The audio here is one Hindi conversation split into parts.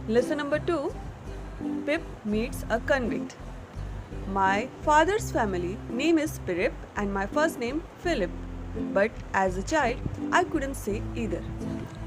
Lesson number 2. Pip meets a convict. My father's family name is Pirip and my first name Philip. But as a child, I couldn't say either.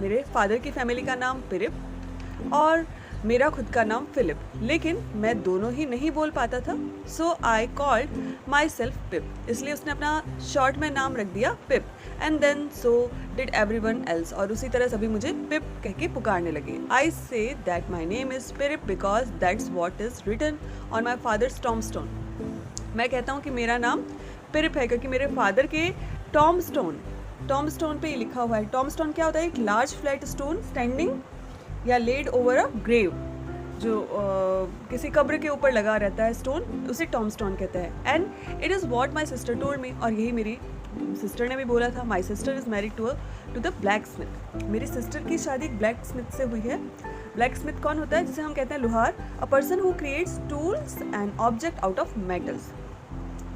मेरे फादर की फैमिली का नाम पिरिप और मेरा खुद का नाम फिलिप, लेकिन मैं दोनों ही नहीं बोल पाता था. So I called myself Pip. इसलिए उसने अपना शॉर्ट में नाम रख दिया Pip. And then so did everyone else. और उसी तरह सभी मुझे पिप कह के पुकारने लगे. I say that my name is Pirrip because that's what is written on my father's tombstone. मैं कहता हूँ कि मेरा नाम पिरिप है क्योंकि मेरे फादर के टॉम्बस्टोन पे ही लिखा हुआ है. टॉम्बस्टोन क्या होता है? एक लार्ज फ्लैट स्टोन स्टैंडिंग या लेड ओवर अ ग्रेव, जो किसी कब्र के ऊपर लगा रहता है स्टोन, उसे टॉम्बस्टोन कहते हैं. And it is what my sister told me. और यही मेरी सिस्टर ने भी बोला था. My sister is married to the blacksmith. मेरी सिस्टर की शादी एक ब्लैक स्मिथ से हुई है. ब्लैक स्मिथ कौन होता है? जिसे हम कहते हैं लोहार. A person who creates tools and object out of metals.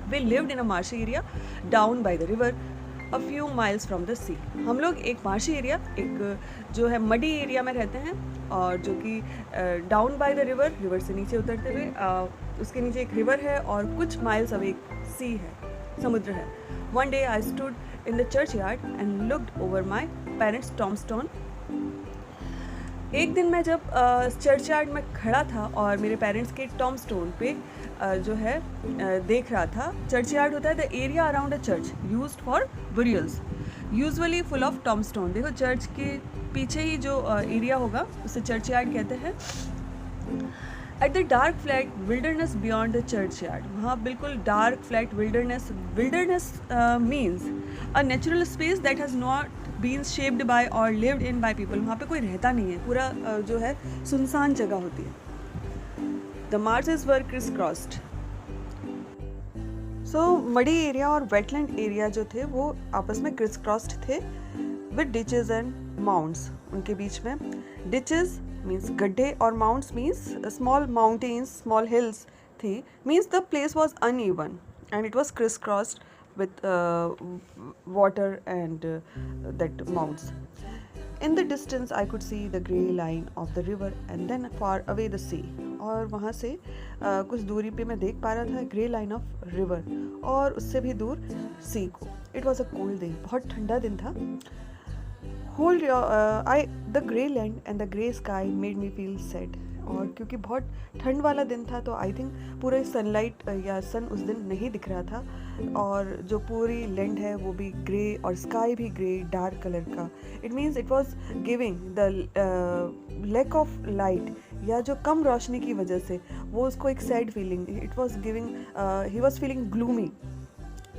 We lived in a marshy area down by the river a few miles from the sea. हम लोग एक मार्शी एरिया, एक जो है मडी एरिया में रहते हैं, और जो कि डाउन बाय द रिवर से नीचे उतरते हुए उसके नीचे एक रिवर है और कुछ माइल्स अवे एक सी है, समुद्र है. One day I stood in the churchyard and looked over my parents tombstone. एक दिन मैं जब चर्च यार्ड में खड़ा था और मेरे पेरेंट्स के टॉम्बस्टोन पे जो है देख रहा था. चर्च यार्ड होता है the area around a church used for burials, usually full of tombstone. देखो, चर्च के पीछे ही जो एरिया होगा उसे चर्च यार्ड कहते हैं. At the dark flat wilderness beyond the church yard. वहाँ बिल्कुल dark flat wilderness means a natural space that has not bean shaped by और लिव्ड इन बाय पीपल. वहाँ पे कोई रहता नहीं है, पूरा जो है सुनसान जगह होती है. The marshes were crisscrossed. So muddy area और वेटलैंड एरिया जो थे वो आपस में क्रिस क्रॉस्ड थे विद डिचेज एंड माउंट्स. उनके बीच में डिचेज मीन्स गड्ढे और mounds means small mountains, small hills थी. Means the place was uneven and it was crisscrossed with water and that mounts. In the distance I could see the grey line of the river and then far away the sea. और वहाँ से कुछ दूरी पे मैं देख पा रहा था ग्रे लाइन ऑफ रिवर और उससे भी दूर सी को. It was a cold day. बहुत ठंडा दिन था. The grey land and the grey sky made me feel sad. और क्योंकि बहुत ठंड वाला दिन था तो आई थिंक पूरा सनलाइट या सन उस दिन नहीं दिख रहा था, और जो पूरी लैंड है वो भी ग्रे और स्काई भी ग्रे डार्क कलर का. It means it was giving the lack of light, या जो कम रोशनी की वजह से वो उसको एक sad feeling, it was giving, he was feeling gloomy.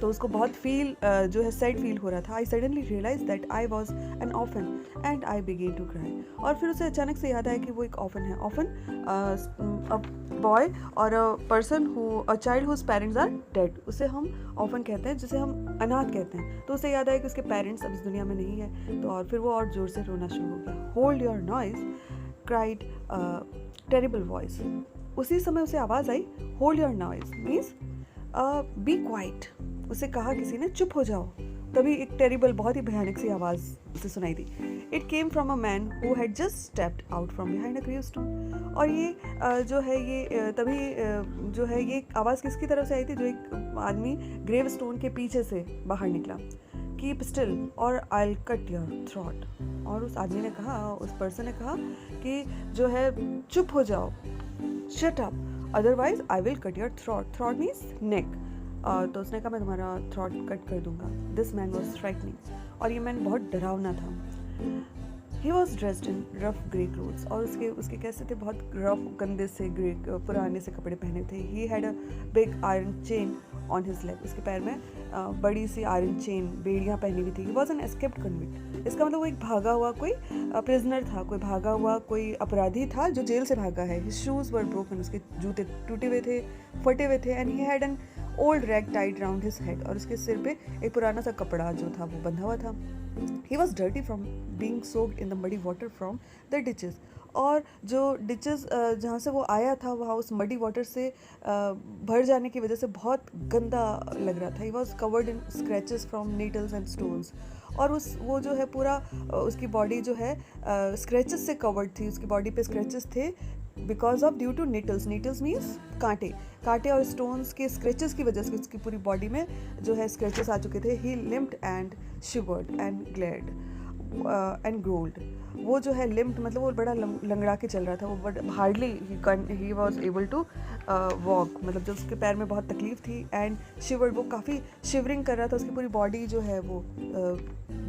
तो उसको बहुत जो है सैड फील हो रहा था. I suddenly realise that I was an orphan and I began to cry. और फिर उसे अचानक से याद आया कि वो एक ऑफन है. ऑफन अ बॉय और a child whose parents are dead. उसे हम ऑफन कहते हैं, जिसे हम अनाथ कहते हैं. तो उसे याद आया कि उसके पेरेंट्स अब इस दुनिया में नहीं है. तो और फिर वो और ज़ोर से रोना शुरू हो गया. Hold your noise cried terrible voice. उसी समय उसे आवाज़ आई hold your noise means be quiet. उसे कहा किसी ने चुप हो जाओ. तभी एक टेरिबल, बहुत ही भयानक सी आवाज़ उसे सुनाई दी. It came from a man who had just stepped out from behind a gravestone. और ये जो है ये तभी जो है ये आवाज़ किसकी तरफ से आई थी? जो एक आदमी ग्रेव स्टोन के पीछे से बाहर निकला. कीप स्टिल और आई विल कट योर थ्रोट. और उस आदमी ने कहा, उस पर्सन ने कहा कि जो है चुप हो जाओ, shut up, otherwise I will cut your throat. Throat means neck. तो उसने कहा मैं तुम्हारा थ्रोट कट कर दूंगा. This man was frightening. और ये मैन बहुत डरावना था. He was dressed in rough grey clothes. और उसके कैसे थे? बहुत रफ, गंदे से ग्रे पुराने से कपड़े पहने थे. He had a big iron chain on his leg. उसके पैर में बड़ी सी आयरन चेन, बेड़ियाँ पहनी हुई थी. He was an escaped convict. इसका मतलब वो एक भागा हुआ कोई प्रिजनर था, कोई भागा हुआ कोई अपराधी था जो जेल से भागा है. His shoes were broken. उसके जूते टूटे हुए थे, फटे हुए थे. And he had an old rag tied round his head. और उसके सिर पे एक पुराना सा कपड़ा जो था वो बंधा हुआ था. He was dirty from being soaked in the muddy water from the ditches. और जो डिचेस जहाँ से वो आया था वहाँ उस मडी वाटर से भर जाने की वजह से बहुत गंदा लग रहा था. He was covered in scratches from needles and stones. और वो जो है पूरा उसकी बॉडी जो है स्क्रैचेस से कवर्ड थी, उसकी बॉडी पे स्क्रैचेस थे because of due to nettles means कांटे और स्टोन्स के स्क्रैचेस की वजह से उसकी पूरी बॉडी में जो है स्क्रैचेस आ चुके थे। He limped and shivered and glared and growled. वो जो है लिम्प्ड मतलब वो बड़ा लंगड़ा के चल रहा था, वो but hardly he was able to walk, मतलब जब उसके पैर में बहुत तकलीफ थी। एंड शिवर्ड, वो काफ़ी शिवरिंग कर रहा था, उसकी पूरी बॉडी जो है वो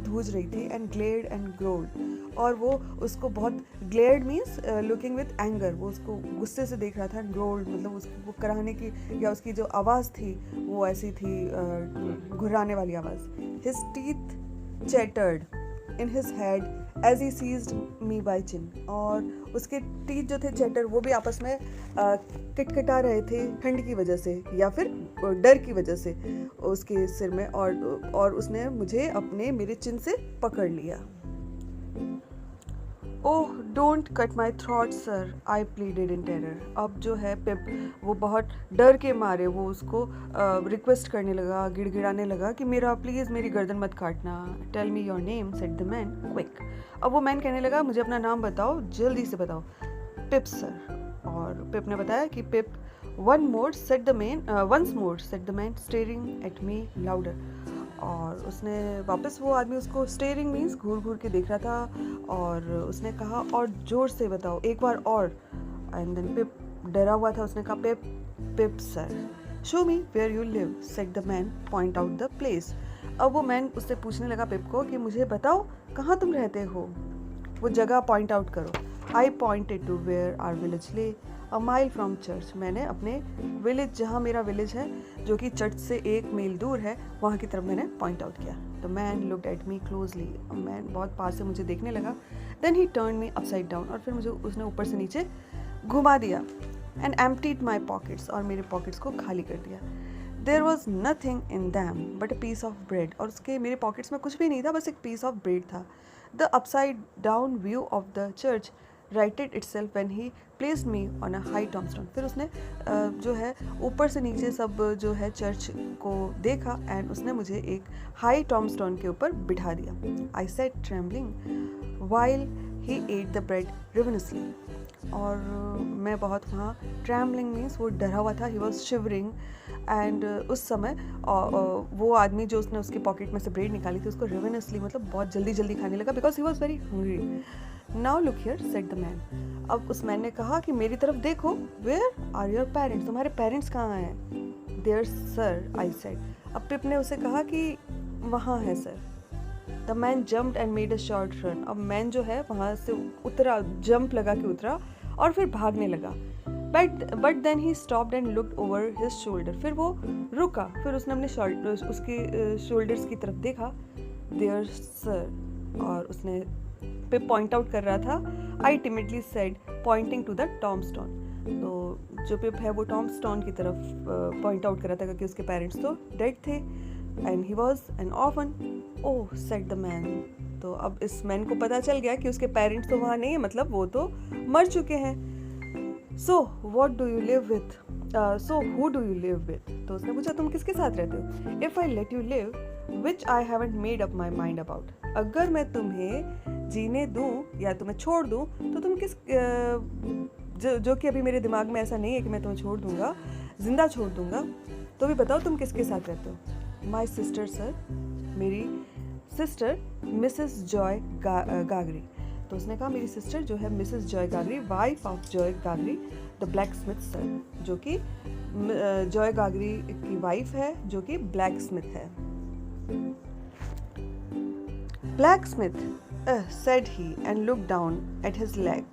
धूज रही थी। एंड ग्लेड एंड ग्रोल्ड, और वो उसको बहुत glad means looking with anger, वो उसको गुस्से से देख रहा था। ग्रोल्ड मतलब उसको वो कराने की या उसकी जो आवाज़ थी वो ऐसी थी घुर्राने वाली आवाज़। His teeth chattered in his head as he seized me by chin, और उसके टीथ जो थे चैटर वो भी आपस में किटकिटा रहे थे ठंड की वजह से या फिर डर की वजह से उसके सिर में, और उसने मुझे मेरे चिन से पकड़ लिया। Oh don't cut my throat sir, I pleaded in terror. अब जो है पिप वो बहुत डर के मारे वो उसको रिक्वेस्ट करने लगा, गिड़गिड़ाने लगा कि मेरा प्लीज़ मेरी गर्दन मत काटना। Tell me your name said the man quick. अब वो मैन कहने लगा मुझे अपना नाम बताओ, जल्दी से बताओ। Pip sir. और पिप ने बताया कि Pip once more said the man staring at me louder. और उसने वापस, वो आदमी उसको स्टेरिंग मीन्स घूर घूर के देख रहा था, और उसने कहा और ज़ोर से बताओ एक बार और। एंड देन पिप डरा हुआ था, उसने कहा Pip sir. Show me where you live said the man point out the place. अब वो मैन उससे पूछने लगा पिप को कि मुझे बताओ कहाँ तुम रहते हो, वो जगह पॉइंट आउट करो। I pointed to where our village lay a mile from church. मैंने अपने विलेज, जहाँ मेरा विलेज है जो कि चर्च से 1 मील दूर है, वहाँ की तरफ मैंने पॉइंट आउट किया। The man looked at me closely. Man बहुत पास से मुझे देखने लगा। Then he turn me upside down, और फिर मुझे उसने ऊपर से नीचे घुमा दिया। एंड एम्प्टीड माई पॉकेट्स, और मेरे पॉकेट्स को खाली कर दिया। There was nothing in them but a piece of bread, और उसके मेरे पॉकेट्स में कुछ भी नहीं था, बस एक पीस ऑफ ब्रेड था। The upside down view of the church righted itself when he placed me on a high tombstone। फिर उसने जो है ऊपर से नीचे सब जो है चर्च को देखा, एंड उसने मुझे एक हाई टॉम्बस्टोन के ऊपर बिठा दिया। I said trembling while he ate the bread ravenously. और मैं बहुत वहाँ, ट्रैम्बलिंग मीन्स वो डरा हुआ था, ही वॉज शिवरिंग। एंड उस समय वो आदमी जो उसने उसके पॉकेट में से ब्रेड निकाली थी उसको रिवनसली मतलब बहुत जल्दी जल्दी खाने लगा, because he was very hungry. Now look here said the man. अब उस मैन ने कहा कि मेरी तरफ देखो। वेयर आर योर पेरेंट्स, तुम्हारे पेरेंट्स कहाँ हैं? There sir I said. अब पिप ने उसे कहा कि वहाँ है sir. The man jumped and made a short run. अब मैन जो है वहाँ से उतरा, जंप लगा के उतरा और फिर भागने लगा। But then he stopped and looked over his shoulder. फिर वो रुका, फिर उसने अपने उसके शोल्डर्स की तरफ देखा। देयर सर, और उसने पे पॉइंट आउट कर रहा था। आई timidly said pointing to the टॉम्बस्टोन। तो जो पिप है वो टॉम्बस्टोन की तरफ पॉइंट आउट कर रहा था क्योंकि उसके पेरेंट्स तो डेड थे, and he was an orphan. Oh said the man. तो अब इस मैन को पता चल गया कि उसके पेरेंट्स तो वहाँ नहीं है, मतलब वो तो मर चुके हैं। So what do you live with, so who do you live with. तो उसने पूछा तुम किसके साथ रहते हो? If I let you live which I haven't made up my mind about. अगर मैं तुम्हें जीने दूँ या तुम्हें छोड़ दूँ तो तुम किस जो कि अभी मेरे दिमाग में ऐसा नहीं है कि मैं तुम्हें छोड़ दूँगा, जिंदा छोड़ दूँगा। तो भी बताओ तुम किसके साथ रहते हो? माई सिस्टर सर, मेरी सिस्टर मिसेस जॉय गागरी। तो उसने कहा मेरी सिस्टर जो है Mrs Joe Gargery, wife of Joe Gargery the blacksmith sir, जो कि जॉय गागरी की वाइफ है जो कि ब्लैक स्मिथ है। Blacksmith, said he and looked down at his leg.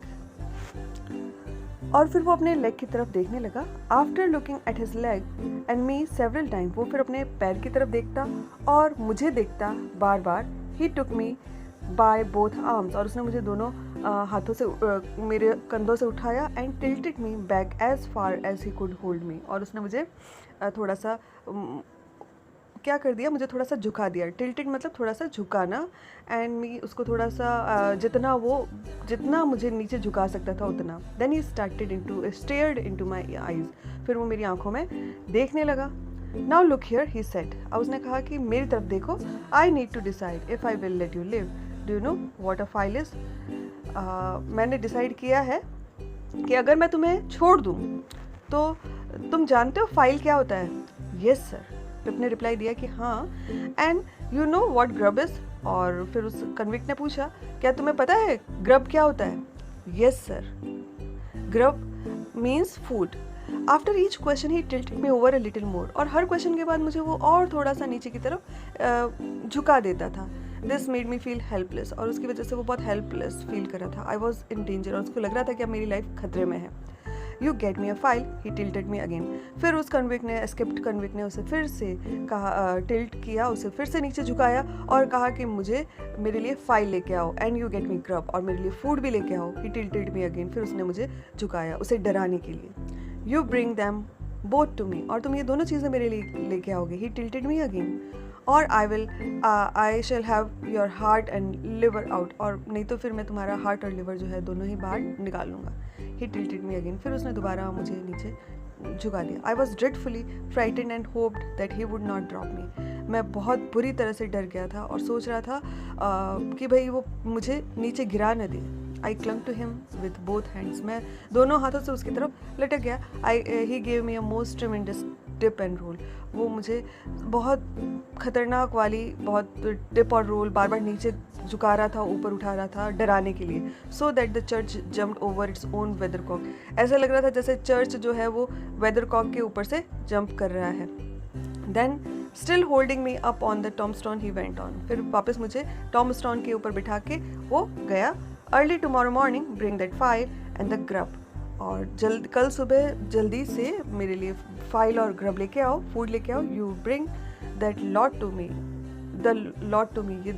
और फिर वो अपने लेग की तरफ देखने लगा। After looking at his leg and me several times, वो फिर अपने पैर की तरफ देखता और मुझे देखता बार बार। He took me by both arms, और उसने मुझे दोनों हाथों से मेरे कंधों से उठाया and tilted me back as far as he could hold me, और उसने मुझे थोड़ा सा क्या कर दिया, मुझे थोड़ा सा झुका दिया। टिल्टेड मतलब थोड़ा सा झुकाना, एंड मी उसको थोड़ा सा जितना मुझे नीचे झुका सकता था उतना। Then he stared into my eyes, फिर वो मेरी आंखों में देखने लगा। Now look here he said, और उसने कहा कि मेरी तरफ देखो, I need to decide if I will let you live, do you know what a file is. मैंने डिसाइड किया है कि अगर मैं तुम्हें छोड़ दूँ तो तुम जानते हो फाइल क्या होता है? यस सर, पिप ने रिप्लाई दिया कि हाँ। And you know what grub is, और फिर उस कन्विक्ट ने पूछा क्या तुम्हें पता है ग्रब क्या होता है? Yes sir, grub means food. After each question he tilted me over a little more, और हर क्वेश्चन के बाद मुझे वो और थोड़ा सा नीचे की तरफ झुका देता था। This made me feel helpless, और उसकी वजह से वो बहुत हेल्पलेस फील कर रहा था। आई वॉज इन डेंजर, और उसको लग रहा था कि अब मेरी लाइफ खतरे में है। You get me a file, he tilted me again. फिर उस कन्विक्ट ने, एस्केप्ड कन्विक्ट ने उसे फिर से कहा, टिल्ट किया, उसे फिर से नीचे झुकाया और कहा कि मुझे मेरे लिए फाइल लेके आओ, and you get me grub, और मेरे लिए फूड भी लेके आओ। ही टिल्टेड मी अगेन, फिर उसने मुझे झुकाया उसे डराने के लिए। You bring them both to me, और तुम ये दोनों चीज़ें मेरे लिए लेके आओगे। ही टिल्टेड मी अगेन, और I shall have your heart and liver out, और नहीं तो फिर मैं तुम्हारा हार्ट और लिवर जो है दोनों ही बाहर निकाल लूँगा। ही टिल्टेड मी अगेन, फिर उसने दोबारा मुझे नीचे झुका दिया। I was dreadfully frightened and hoped that he would not drop me. मैं बहुत बुरी तरह से डर गया था और सोच रहा था कि भाई वो मुझे नीचे गिरा न दे। I clung to him with both hands, मैं दोनों हाथों से उसकी तरफ लटक गया। He gave me a most tremendous tip and roll, वो मुझे बहुत खतरनाक वाली बहुत टिप और रोल बार बार नीचे झुका रहा था, ऊपर उठा रहा था डराने के लिए। So that the church jumped over its own weathercock, ऐसा लग रहा था जैसे चर्च जो है वो वेदरकॉक के ऊपर से जंप कर रहा है। Then still holding me up on the tombstone he went on, फिर वापस मुझे टॉमस्टोन के ऊपर बिठा के वो गया। Early tomorrow morning bring that file and the grub, और कल सुबह जल्दी से मेरे लिए फाइल और ग्रब लेके आओ, फूड लेके आओ। You bring that lot to me, the lot to me, ये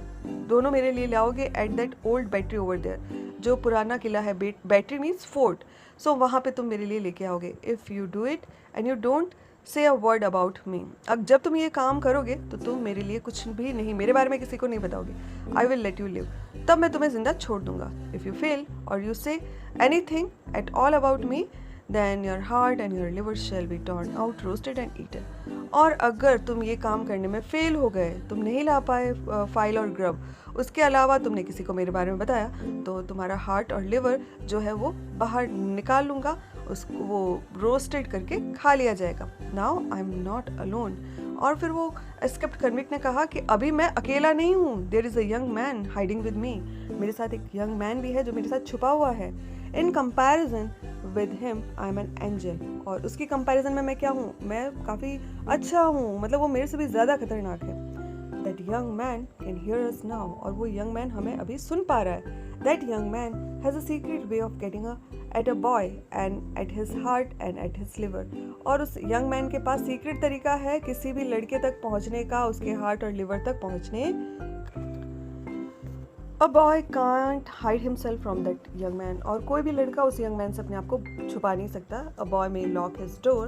दोनों मेरे लिए लाओगे at that old battery over there, जो पुराना किला है, बैटरी मीन्स फोर्ट, सो वहाँ पे तुम मेरे लिए लेके आओगे। If you do it and you don't say a word about me, अब जब तुम ये काम करोगे तो तुम मेरे लिए कुछ भी नहीं, मेरे बारे में किसी को नहीं बताओगे। I will let you live, तब मैं तुम्हें जिंदा छोड़ दूंगा। इफ़ यू फेल और you say anything at all about me, then your heart and your liver shall be turn out, roasted and eaten, और अगर तुम ये काम करने में फेल हो गए, तुम नहीं ला पाए फाइल और ग्रब, उसके अलावा तुमने किसी को मेरे बारे में बताया, तो तुम्हारा हार्ट और लिवर जो है वो बाहर निकाल लूँगा, उसको वो रोस्टेड करके खा लिया जाएगा। Now I am not alone, और फिर वो एस्केप्ड कन्विक्ट ने कहा कि अभी मैं अकेला नहीं हूँ, there is a young man hiding with me, मेरे साथ एक यंग मैन भी है जो मेरे साथ छुपा हुआ है। In comparison with him I am an angel, और उसकी कंपैरिजन में मैं क्या हूँ, मैं काफ़ी अच्छा हूँ, मतलब वो मेरे से भी ज़्यादा खतरनाक है। That young man can hear us now, और वो यंग मैन हमें अभी सुन पा रहा है। That young man has a secret way of getting at a boy and at his heart and at his liver, और उस यंग मैन के पास सीक्रेट तरीका है किसी भी लड़के तक पहुँचने का, उसके हार्ट और लिवर तक पहुँचने। A boy can't hide himself from that young man, और कोई भी लड़का उस यंग मैन से अपने आप को छुपा नहीं सकता। A boy may lock his door,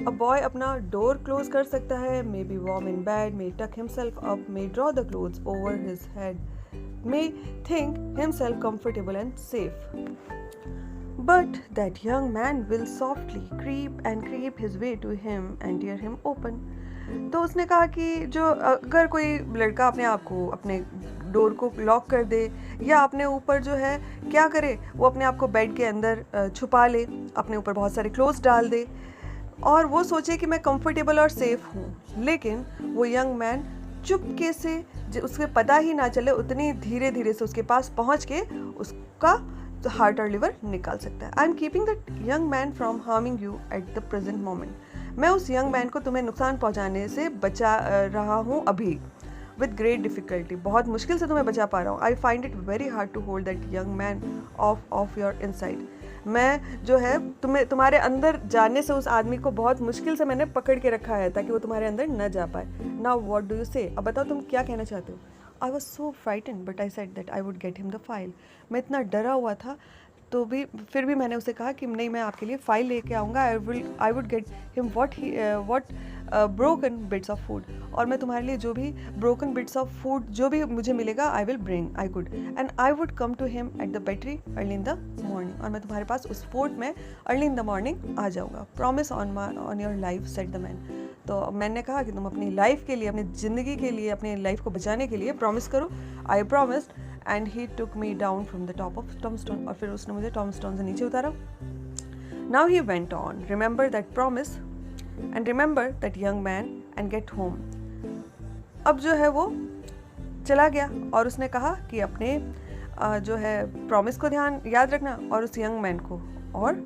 a boy अपना डोर क्लोज कर सकता है, may be warm in bed, may tuck himself up, may draw the clothes over his head, may think himself comfortable and safe, but that young man will softly creep his way to him and tear him open. तो उसने कहा कि जो अगर कोई लड़का अपने आप को, अपने डोर को लॉक कर दे, या अपने ऊपर जो है क्या करे, वो अपने आप को बेड के अंदर छुपा ले, अपने ऊपर बहुत सारे क्लोथ्स डाल दे, और वो सोचे कि मैं कंफर्टेबल और सेफ हूँ, लेकिन वो यंग मैन चुपके से, उसके पता ही ना चले, उतनी धीरे धीरे से उसके पास पहुँच के उसका हार्ट और लिवर निकाल सकता है। I am keeping that young man from harming you at the present moment, मैं उस यंग मैन को तुम्हें नुकसान पहुंचाने से बचा रहा हूँ अभी, विद ग्रेट डिफिकल्टी, बहुत मुश्किल से तुम्हें बचा पा रहा हूँ। I find it very hard to hold that young man of your inside, मैं जो है तुम्हारे अंदर जाने से उस आदमी को बहुत मुश्किल से मैंने पकड़ के रखा है ताकि वो तुम्हारे अंदर न जा पाए। नाउ व्हाट डू यू से, अब बताओ तुम क्या कहना चाहते हो। I was so frightened but I said that I would get him the file, मैं इतना डरा हुआ था तो भी फिर भी मैंने उसे कहा कि नहीं, मैं आपके लिए फाइल लेके आऊँगा, I would get him what broken bits of food, और मैं तुम्हारे लिए जो भी ब्रोकन बिट्स ऑफ फूड जो भी मुझे मिलेगा, I will bring, I could, and I would come to him at the battery early in the morning, और मैं तुम्हारे पास उस फोर्ट में अर्ली इन द मॉर्निंग आ जाऊँगा। Promise on your life said the man, तो मैंने कहा कि तुम अपनी लाइफ के लिए, अपनी ज़िंदगी के लिए, अपनी लाइफ को बचाने के लिए प्रॉमिस करो. आई promised and he took me down from the top of tombstone. और फिर उसने मुझे टॉमस्टोन से नीचे उतारा. Now he went on, remember that promise and remember that young man and get home. अब जो है वो चला गया और उसने कहा कि अपने जो है प्रॉमिस को याद रखना और उस यंग मैन को, और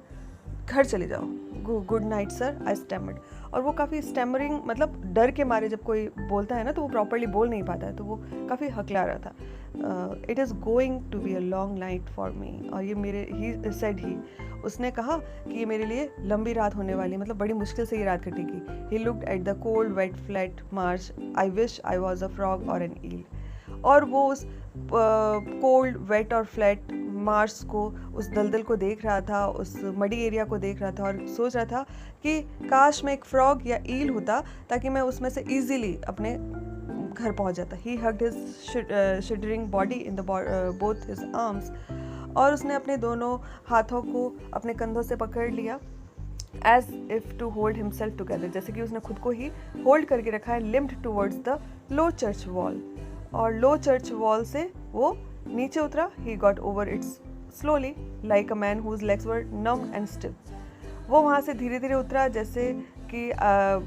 घर चले जाओ. गुड नाइट सर, आई स्टैमर्ड. और वो काफ़ी स्टैमरिंग, मतलब डर के मारे जब कोई बोलता है ना तो वो प्रॉपरली बोल नहीं पाता है, तो वो काफ़ी हकला रहा था. It is going to be a long night for me. और ये मेरे ही सेड ही, उसने कहा कि ये मेरे लिए लंबी रात होने वाली है, मतलब बड़ी मुश्किल से ये रात कटेगी. He looked at the cold wet flat marsh. I wish I was a frog और एन ईल. और वो उस कोल्ड वेट और फ्लैट मार्स को, उस दलदल को देख रहा था, उस मडी एरिया को देख रहा था और सोच रहा था कि काश मैं एक फ्रॉग या ईल होता ताकि मैं उसमें से ईजीली अपने घर पहुंच जाता. He hugged his shuddering body in the both his arms. और उसने अपने दोनों हाथों को अपने कंधों से पकड़ लिया, as if to hold himself together, जैसे कि उसने खुद को ही होल्ड करके रखा है. Limped towards the low church wall. और लो चर्च वॉल से वो नीचे उतरा. He got over its slowly like a man whose legs were numb and stiff. वो वहाँ से धीरे धीरे उतरा जैसे कि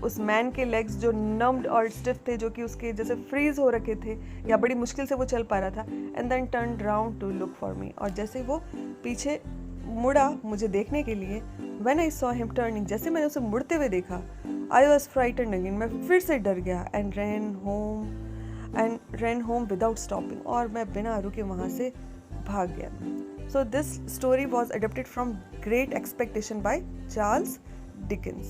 उस मैन के लेग्स जो नम्ड और स्टिफ थे, जो कि उसके जैसे फ्रीज हो रखे थे या बड़ी मुश्किल से वो चल पा रहा था. And then turn round to look for me. और जैसे वो पीछे मुड़ा मुझे देखने के लिए, when I saw him turning, जैसे मैंने उसे मुड़ते हुए देखा, आई वॉज फ्राइटन्ड अगेन. मैं फिर से डर गया. And ran home without stopping. और मैं बिना रुके वहाँ से भाग गया. So this story was adapted from Great Expectation by Charles Dickens.